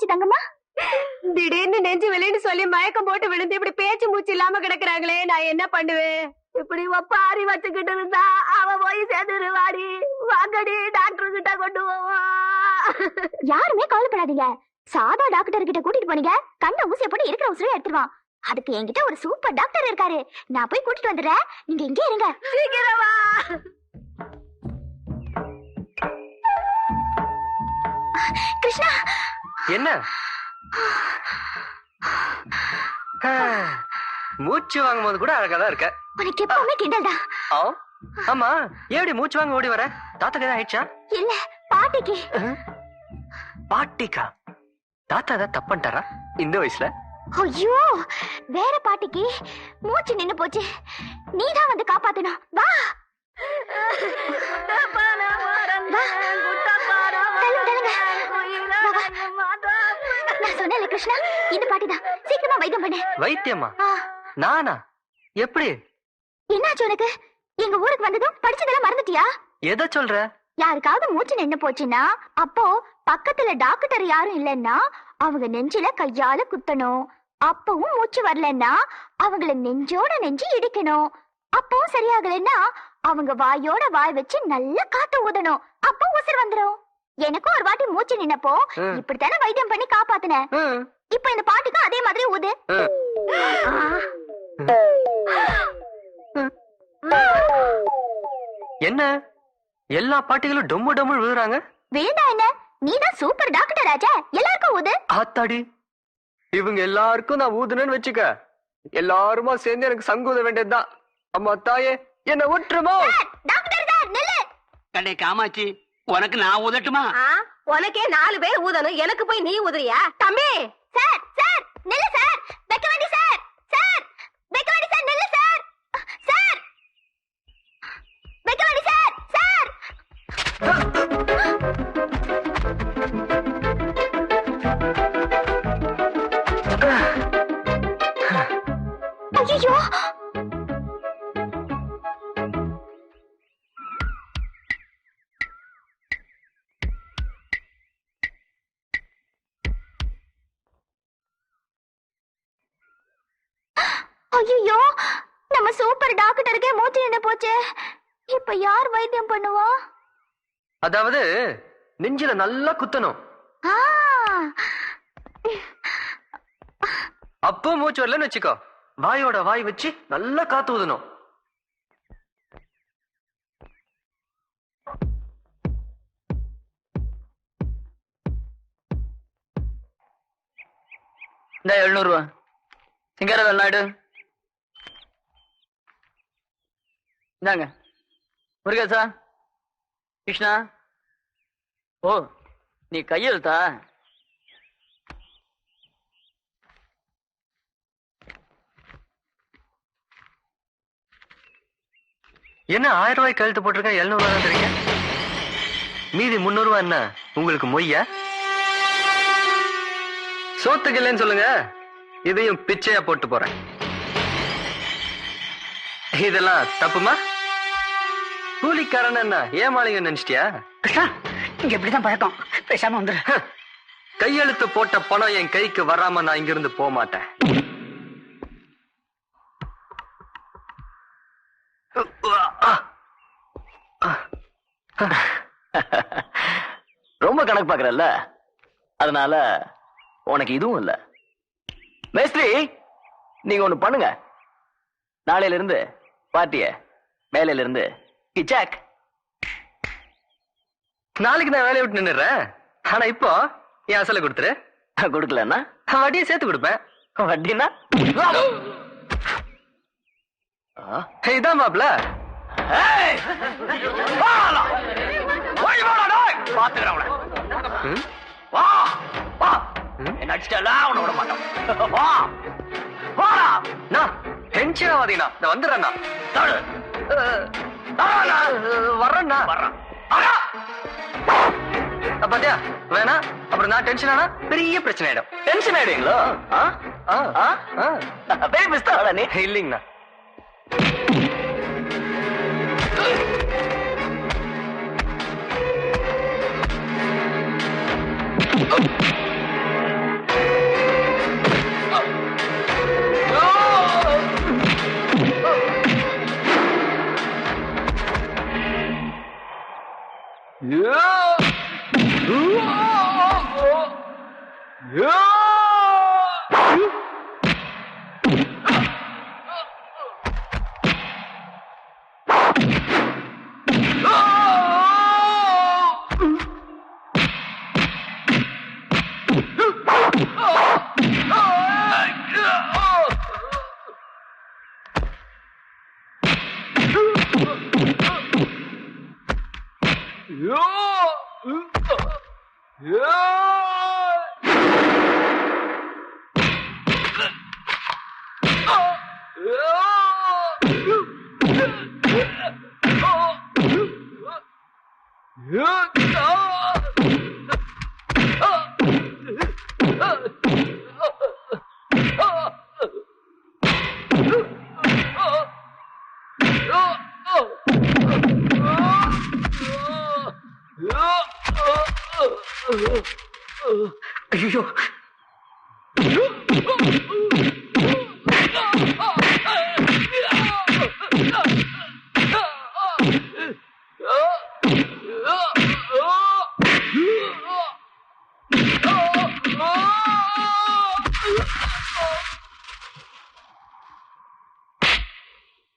என்னாச்சு தங்கம்மா? திடீர்னு நெஞ்சு வெளின்னு சொல்லி மயக்கம் போட்டு விழுந்து இப்படி பேச்சு மூச்சு இல்லாம கிடக்குறாங்களே, நான் என்ன பண்ணுவேன்? இப்படி ஒப்பாரி வச்சுக்கிட்டு இருந்தா அவ போய் சேர்ந்துருவாடி. வாங்கடி டாக்டர் கிட்ட கொண்டு போவா. யாருமே கவலைப்படாதீங்க. சாதா டாக்டர் கிட்ட கூட்டிட்டு போனீங்க, கண்ண ஊசிய போட்டு இருக்கிற உசுரை எடுத்துருவான். அதுக்கு என்கிட்ட ஒரு சூப்பர் டாக்டர் இருக்காரு. நான் போய் கூட்டிட்டு வந்துடுறேன், நீங்க இங்கே இருங்க. சீக்கிரமா. கிருஷ்ணா, என்ன மூச்சு வாங்கும் போது கூட அழகாதான் இருக்க. உனக்கு எப்பவுமே கிண்டல் தான். ஆமா, ஏடி மூச்சு வாங்க ஓடி வர? தாத்தாக்கு ஏதாவது ஆயிடுச்சா? இல்ல, பாட்டிக்கு. பாட்டிக்கா? தாத்தா ஏதாவது தப்பன்ட்டாரா இந்த வயசுல? ஐயோ, வேற பாட்டிக்கு மூச்சு நின்னு போச்சு. நீதான் வந்து காப்பாத்தணும். வா. நான் சொன்னேன்ல கிருஷ்ணா, இந்த பாட்டிதான். சீக்கிரமா வைத்தியம் பண்ணு. வைத்தியமா? நானா? எப்படி? என்னாச்சு உனக்கு? எங்க ஊருக்கு வந்ததும் படிச்சதெல்லாம் மறந்துட்டியா? எதை சொல்ற? யாருக்காவது மூச்சு நின்னு போச்சுன்னா, அப்போ பக்கத்துல டாக்டர் யாரும் இல்லன்னா அவங்க நெஞ்சில கையால குத்தணும். அப்பவும் மூச்சு வரலன்னா அவங்கள நெஞ்சோட நெஞ்சு இடிக்கணும். அப்பவும் சரியாகலன்னா அவங்க வாயோட வாய் வச்சு நல்லா காத்து ஊதணும். அப்போ உசுர் வந்துரும். எனக்கும் ஒரு வாட்டி மூச்சு நின்னப்போ இப்படித்தானே வைத்தியம் பண்ணி காப்பாத்தினேன். இப்ப இந்த பாட்டுக்கும் அதே மாதிரி ஊது. என்ன எல்லா பாட்டிகளும் டொம்மு டொம்மு விழுறாங்க? விழுந்தா என்ன? நீதான் சூப்பர் டாக்டர் ஆச்சே, எல்லாருக்கும் ஊது. ஆத்தாடி, இவங்க எல்லாருக்கும் நான் ஊதுனேன்னு வச்சுக்க, எல்லாருமா சேர்ந்து எனக்கு சங்கூத வேண்டியதுதான். அம்மா தாயே, என்ன விட்டுருமோ? டாக்டர் சார் நில்லு. கடை காமாச்சி, உனக்கு நான் ஊதட்டுமா? உனக்கே 4 பேர் ஊதணும், எனக்கு போய் நீ ஊதுறியா? தம்பி சார், சார் நில்லு சார். வைக்க வேண்டி சார். சார் வைக்க வேண்டி சார், நில்லு சார். சார் வைக்க வேண்டி சார். சார் ஐயோ, ஐயோ, நம்ம சூப்பர் டாக்டருக்கே மூச்சு நின்னு போச்சு. இப்ப யார் வைத்தியம் பண்ணுவா? அதாவது நெஞ்சில நல்லா குத்தணும். அப்போ மூச்சு வரலன்னு வச்சுக்கோ, வாயோட வாய் வச்சு நல்லா காத்து ஊதணும். இந்த 700 ரூபா சிங்கார வெள்ளாடு இந்தாங்க. முருகேசா, கிருஷ்ணா, ஓ நீ கையெழுத்தா? என்ன 1000 ரூபாய் கழுத்து போட்டிருக்கேன், 700 ரூபாய் தான் தரீங்க. மீதி 300 ரூபாய் என்ன உங்களுக்கு மொய்யா? சோத்துக்கு இல்லைன்னு சொல்லுங்க, இதையும் பிச்சையா போட்டு போறேன். இதெல்லாம் தப்புமா? கூலிக்காரன் என்ன ஏமாளிங்க நினைச்சிட்டியா? இங்க எப்படிதான் பழக்கம், பேசாம வந்துரு. கையெழுத்து போட்ட பணம் என் கைக்கு வராம நான் இங்கிருந்து போக மாட்டேன். ரொம்ப கணக்கு பாக்குறல்ல, அதனால உனக்கு இதுவும் இல்ல. மேஸ்திரி, நீங்க ஒண்ணு பண்ணுங்க. நாளையில இருந்து பார்ட்டிய மேலையில இருந்து கிச்சாக். நாளைக்கு நான் வேலையை விட்டு நின்னுறேன். ஆனா இப்போ என் அசலை கொடுத்துரு. கொடுக்கலன்னா வட்டியை சேர்த்து கொடுப்பேன். வட்டினா இதான் மாப்ள. வந்துடுறேண்ணா. வர்றேண்ணா. பாத்தியா வேணா, அப்புறம் நான் டென்ஷன் ஆனா பெரிய பிரச்சனை ஆயிடும். டென்ஷன் ஆயிடுங்களோ? இல்லைங்கண்ணா. ஐயோ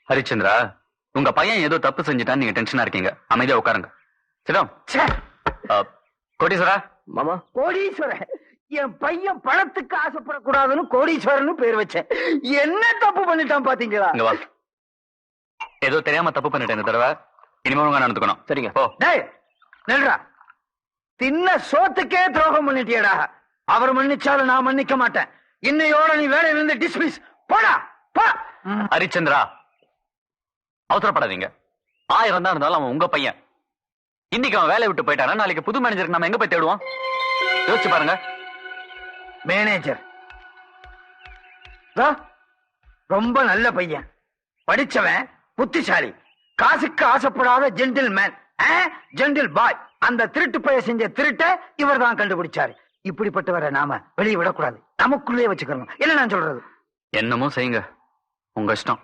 ஹரிச்சந்திரா, உங்க பையன் ஏதோ தப்பு செஞ்சுட்டான்னு நீங்க டென்ஷனா இருக்கீங்க. அமைதியா உட்காருங்க. சிடம். கோடீஸ்வரா. மாமா. கோடீஸ்வரன், என் பையன் பணத்துக்கு ஆசைப்படக்கூடாதுன்னு கோடீஸ்வரன் பேர் வச்சேன். என்ன தப்பு பண்ணிட்டான் பாத்தீங்களா? இங்க வா. ஏதோ தெரியாம தப்பு பண்ணிட்டேன் இந்த தடவை. இனிமே ஒழுங்கா நடந்துக்கணும். சரிங்க. போ. டேய் நில்றா. தின்ன சோத்துக்கே துரோகம் பண்ணிட்டியடா. அவர் மன்னிச்சாலும் நான் மன்னிக்க மாட்டேன். இன்னையோட நீ வேலையில இருந்து டிஸ்மிஸ். போடா போ. ஹரிச்சந்திரா, அவசரப்படாதீங்க. 1000 தான் இருந்தாலும் அவன் உங்க பையன். இன்னைக்கு அவன் வேலையை விட்டு போயிட்டானா நாளைக்கு புது மேனேஜருக்கு நம்ம எங்க போய் தேடுவோம்? யோசிச்சு பாருங்க. மேனேஜர் ரொம்ப நல்ல பையன், படிச்சவன், புத்திசாலி, காசுக்கு ஆசைப்படாத ஜென்டில் மேன், ஜென்டில் பாய். அந்த திருட்டு பைய செஞ்ச திருட்ட இவர் தான் கண்டுபிடிச்சாரு. இப்படிப்பட்டவரை நாம வெளியே விடக்கூடாது, நமக்குள்ளே வச்சுக்கணும். என்ன நான் சொல்றது? என்னமோ செய்யுங்க, உங்க இஷ்டம்.